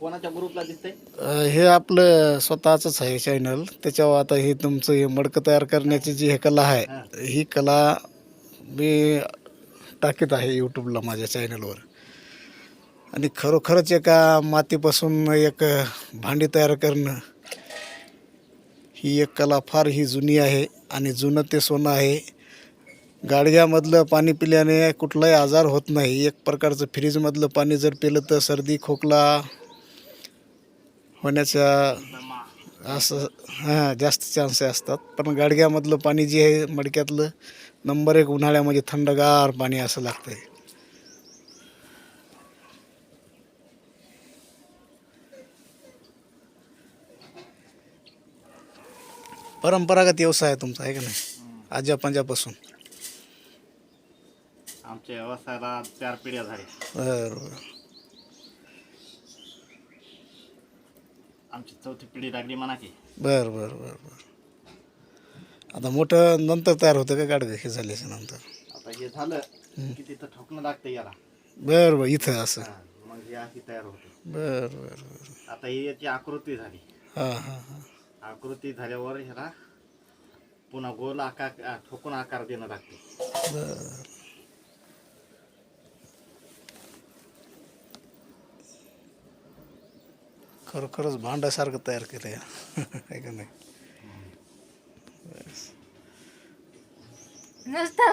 कोणाच्या ग्रुपला दिसतंय? हे आपलं स्वतःचंच आहे चॅनल. त्याच्यावर आता हे तुमचं हे मडकं तयार करण्याची जी हे कला आहे, हां. ही कला मी टाकीत आहे यूट्यूबला माझ्या चॅनलवर. आणि खरोखरच एका मातीपासून एक भांडी तयार करणं ही एक कला फार ही जुनी आहे आणि जुनं ते सोनं आहे. गाडग्यामधलं पाणी पिल्याने कुठलाही आजार होत नाही. एक प्रकारचं फ्रीजमधलं पाणी जर पिलं तर सर्दी खोकला होण्याच्या असं जास्त चान्सेस असतात. पण गाडग्यामधलं पाणी जे आहे मडक्यातलं नंबर एक उन्हाळ्यामध्ये थंडगार पाणी असं लागतंय. परंपरागत व्यवसाय आहे तुमचा, आहे का नाही? आजोपंजापासून. आमच्या व्यवसायाला 4 पिढ्या झाल्या. बरं. आमची 4थी पिढी लागली म्हणा की. बरं बरं बरं बरं. आता मोठं नंतर तयार होतं का गाडगं हे झाल्याच्या नंतर? आता हे झालं की तिथं ठोकणं लागतं याला. बरं बरं, इथं असं. हां, मग हे अशी तयार होते. बरं बरं बरं. आता ही याची आकृती झाली. हां हां हां. आकृती झाल्यावर ह्याला पुन्हा गोल आकार ठोकून आकार देणं लागते. बरं. खरोखरच भांड्यासारखं तयार केलं आहे का नाही? नुसतं